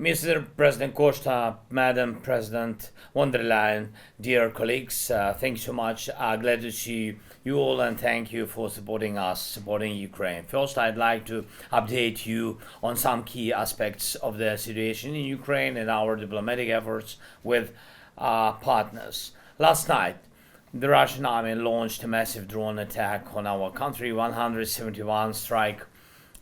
Mr. President Costa, Madam President von der Leyen, dear colleagues, thanks so much. Glad to see you all and thank you for supporting us, supporting Ukraine. First, I'd like to update you on some key aspects of the situation in Ukraine and our diplomatic efforts with partners. Last night, the Russian army launched a massive drone attack on our country, 171 strike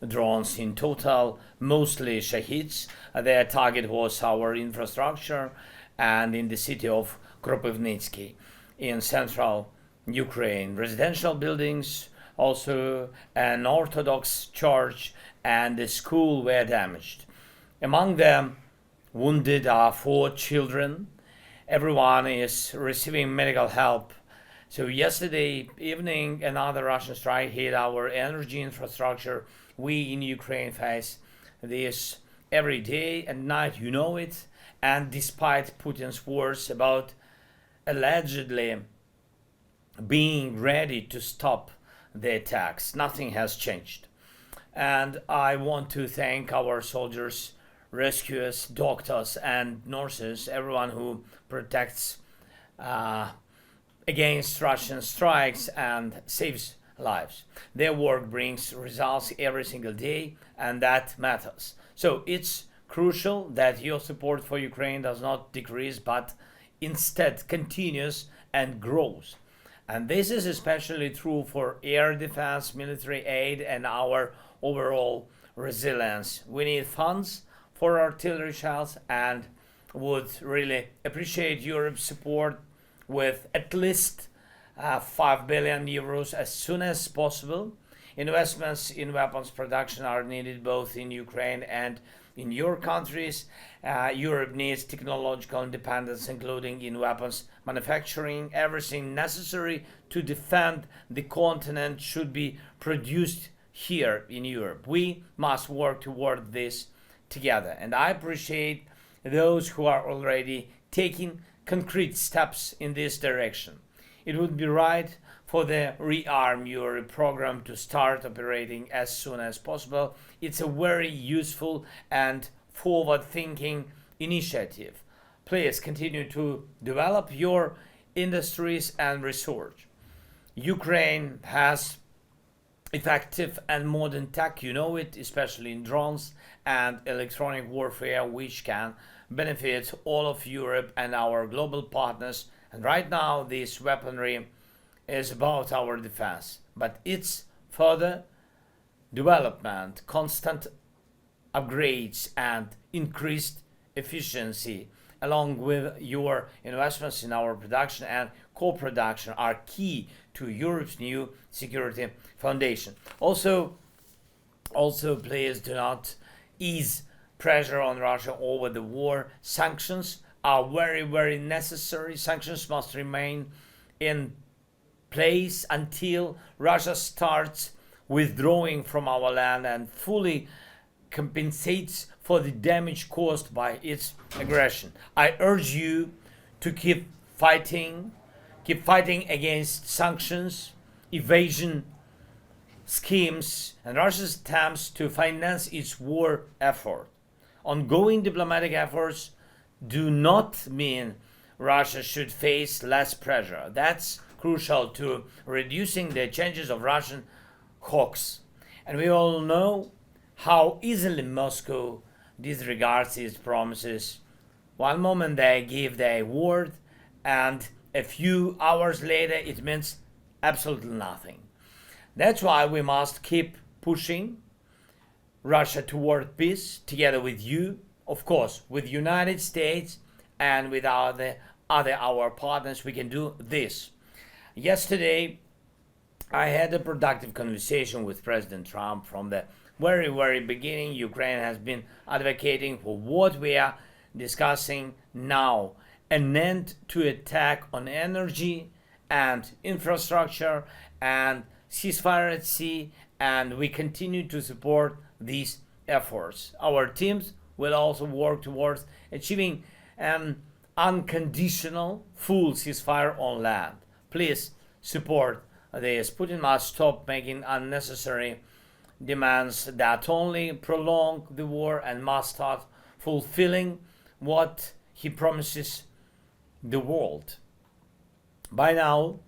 drones in total, mostly Shahids. Their target was our infrastructure and in the city of Kropivnitsky in central Ukraine. Residential buildings, also an Orthodox church and a school were damaged. Among them, wounded are 4 children. Everyone is receiving medical help. So yesterday evening, another Russian strike hit our energy infrastructure. We in Ukraine face this every day and night, you know it. And despite Putin's words about allegedly being ready to stop the attacks, nothing has changed. And I want to thank our soldiers, rescuers, doctors, and nurses, everyone who protects against Russian strikes and saves lives. Their work brings results every single day, and that matters. So it's crucial that your support for Ukraine does not decrease, but instead continues and grows. And this is especially true for air defense, military aid, and our overall resilience. We need funds for artillery shells and would really appreciate Europe's support with at least 5 billion euros as soon as possible. Investments in weapons production are needed both in Ukraine and in your countries. Europe needs technological independence, including in weapons manufacturing. Everything necessary to defend the continent should be produced here in Europe. We must work toward this together. And I appreciate those who are already taking concrete steps in this direction. It would be right for the Rearm Europe program to start operating as soon as possible. It's a very useful and forward-thinking initiative. Please continue to develop your industries and research. Ukraine has effective and modern tech, you know it, especially in drones and electronic warfare, which can benefit all of Europe and our global partners. And right now, this weaponry is about our defense, but its further development, constant upgrades, and increased efficiency, along with your investments in our production and co-production, are key to Europe's new security foundation. Also, please do not ease pressure on Russia over the war. Sanctions are very, very necessary. Sanctions must remain in place until Russia starts withdrawing from our land and fully compensates for the damage caused by its aggression. I urge you to keep fighting against sanctions, evasion schemes, and Russia's attempts to finance its war effort. Ongoing diplomatic efforts do not mean Russia should face less pressure. That's crucial to reducing the chances of Russian hawks. And we all know how easily Moscow disregards its promises. One moment they give their word, and a few hours later it means absolutely nothing. That's why we must keep pushing Russia toward peace together with you, of course, with the United States and with our partners. We can do this. Yesterday, I had a productive conversation with President Trump. From the very, very beginning, Ukraine has been advocating for what we are discussing now, an end to attack on energy and infrastructure and ceasefire at sea, and we continue to support these efforts. Our teams will also work towards achieving an unconditional full ceasefire on land. Please support this. Putin must stop making unnecessary demands that only prolong the war and must start fulfilling what he promises the world. By now,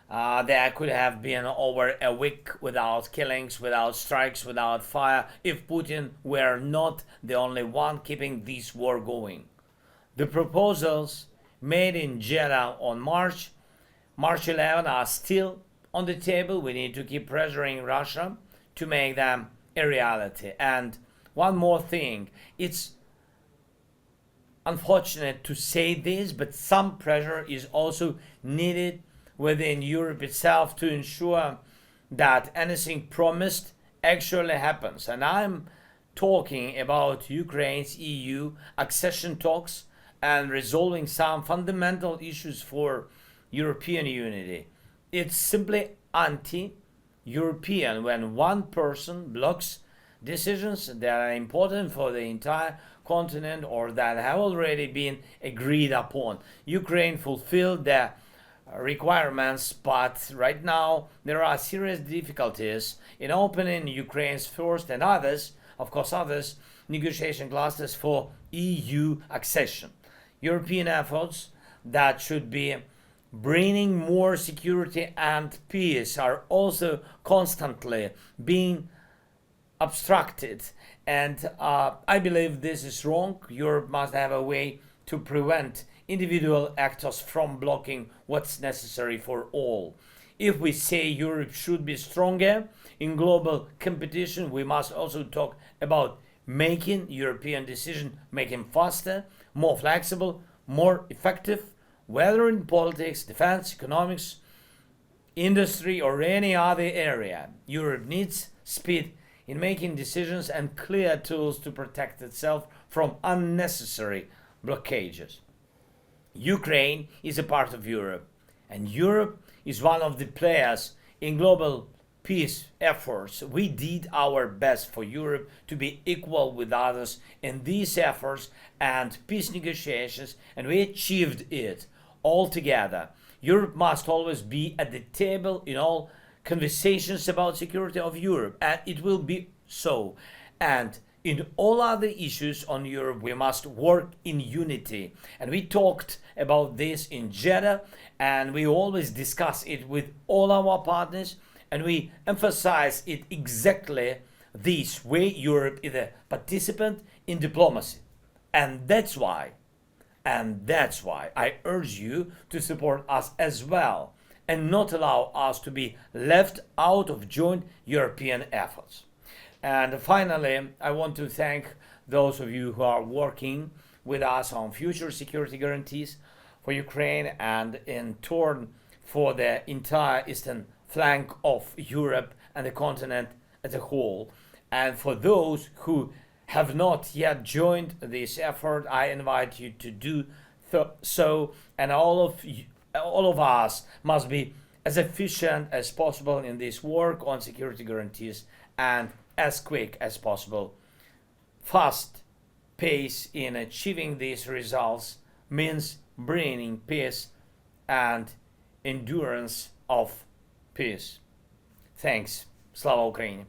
there could have been over a week without killings, without strikes, without fire, if Putin were not the only one keeping this war going. The proposals made in Jeddah on March 11 are still on the table. We need to keep pressuring Russia to make them a reality. And one more thing, it's unfortunate to say this, but some pressure is also needed within Europe itself to ensure that anything promised actually happens. And I'm talking about Ukraine's EU accession talks and resolving some fundamental issues for European unity. It's simply anti-European when one person blocks decisions that are important for the entire continent or that have already been agreed upon. Ukraine fulfilled the requirements, but right now there are serious difficulties in opening Ukraine's first and others negotiation clusters for EU accession. European efforts that should be bringing more security and peace are also constantly being obstructed, and I believe this is wrong. Europe must have a way to prevent individual actors from blocking what's necessary for all. If we say Europe should be stronger in global competition, we must also talk about making European decision making faster, more flexible, more effective, whether in politics, defense, economics, industry, or any other area. Europe needs speed in making decisions and clear tools to protect itself from unnecessary blockages. Ukraine is a part of Europe, and Europe is one of the players in global peace efforts. We did our best for Europe to be equal with others in these efforts and peace negotiations, and we achieved it all together. Europe must always be at the table in all conversations about security of Europe, and it will be so. And in all other issues on Europe, we must work in unity. And we talked about this in Jeddah, and we always discuss it with all our partners, and we emphasize it exactly this way. Europe is a participant in diplomacy. And that's why I urge you to support us as well and not allow us to be left out of joint European efforts. And finally, I want to thank those of you who are working with us on future security guarantees for Ukraine and in turn for the entire eastern flank of Europe and the continent as a whole. And for those who have not yet joined this effort, I invite you to do so, and all of us must be as efficient as possible in this work on security guarantees and as quick as possible. Fast pace in achieving these results means bringing peace and endurance of peace. Thanks. Slava Ukraini.